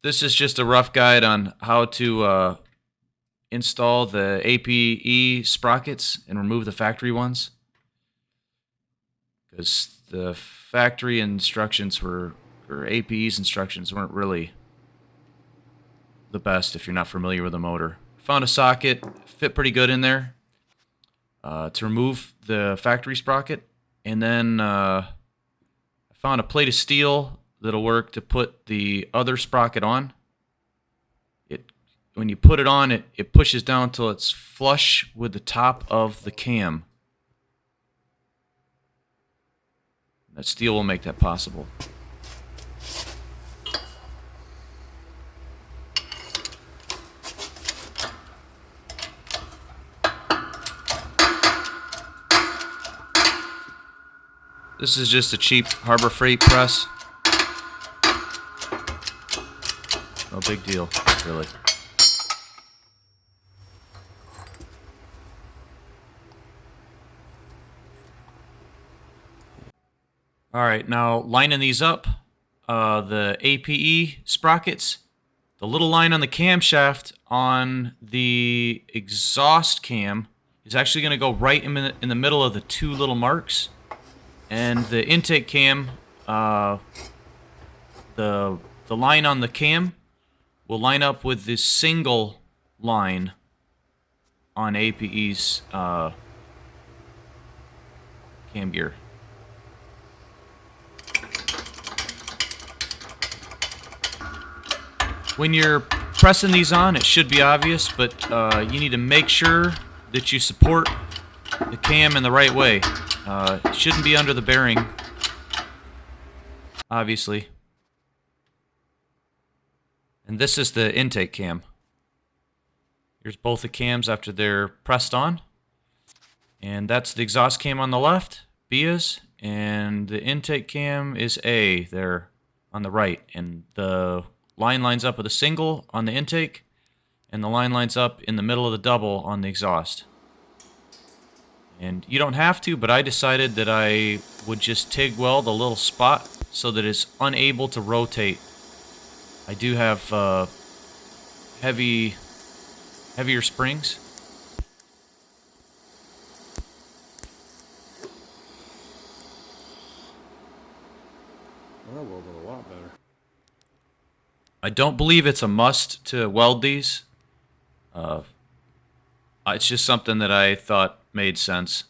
This is just a rough guide on how to install the APE sprockets and remove the factory ones. Because the factory instructions or APE's instructions weren't really the best if you're not familiar with the motor. Found a socket, fit pretty good in there to remove the factory sprocket. And then I found a plate of steel that'll work to put the other sprocket on. When you put it on, it pushes down until it's flush with the top of the cam. That steel will make that possible. This is just a cheap Harbor Freight press. No big deal, really. Alright, now lining these up, the APE sprockets, the little line on the camshaft on the exhaust cam is actually going to go right in the middle of the two little marks. And the intake cam, the line on the cam will line up with this single line on APE's cam gear. When you're pressing these on, it should be obvious, but you need to make sure that you support the cam in the right way. It shouldn't be under the bearing, obviously. And this is the intake cam. Here's both the cams after they're pressed on. And that's the exhaust cam on the left, B is, and the intake cam is A there on the right. And the line lines up with a single on the intake, and the line lines up in the middle of the double on the exhaust. And you don't have to, but I decided that I would just TIG weld a little spot so that it's unable to rotate. I do have heavier springs. Well, that welded a lot better. I don't believe it's a must to weld these. It's just something that I thought made sense.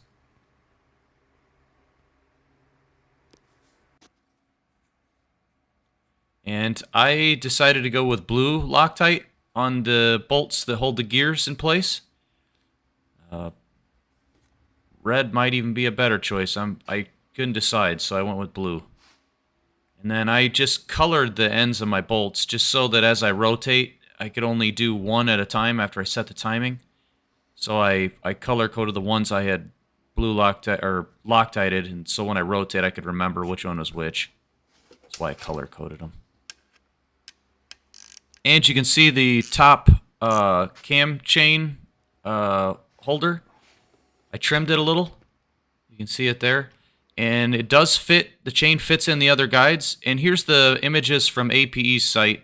And I decided to go with blue Loctite on the bolts that hold the gears in place. Red might even be a better choice. I couldn't decide, so I went with blue. And then I just colored the ends of my bolts just so that as I rotate, I could only do one at a time after I set the timing. So I color-coded the ones I had blue Loctited, and so when I rotate, I could remember which one was which. That's why I color-coded them. And you can see the top cam chain holder. I trimmed it a little. You can see it there. And it does fit. The chain fits in the other guides. And here's the images from APE's site.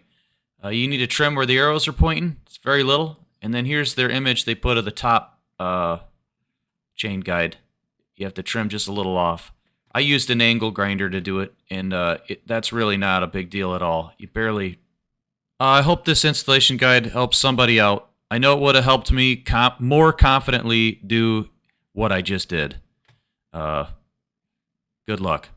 You need to trim where the arrows are pointing. It's very little. And then here's their image they put of the top chain guide. You have to trim just a little off. I used an angle grinder to do it, and that's really not a big deal at all. You barely... I hope this installation guide helps somebody out. I know it would have helped me more confidently do what I just did. Good luck.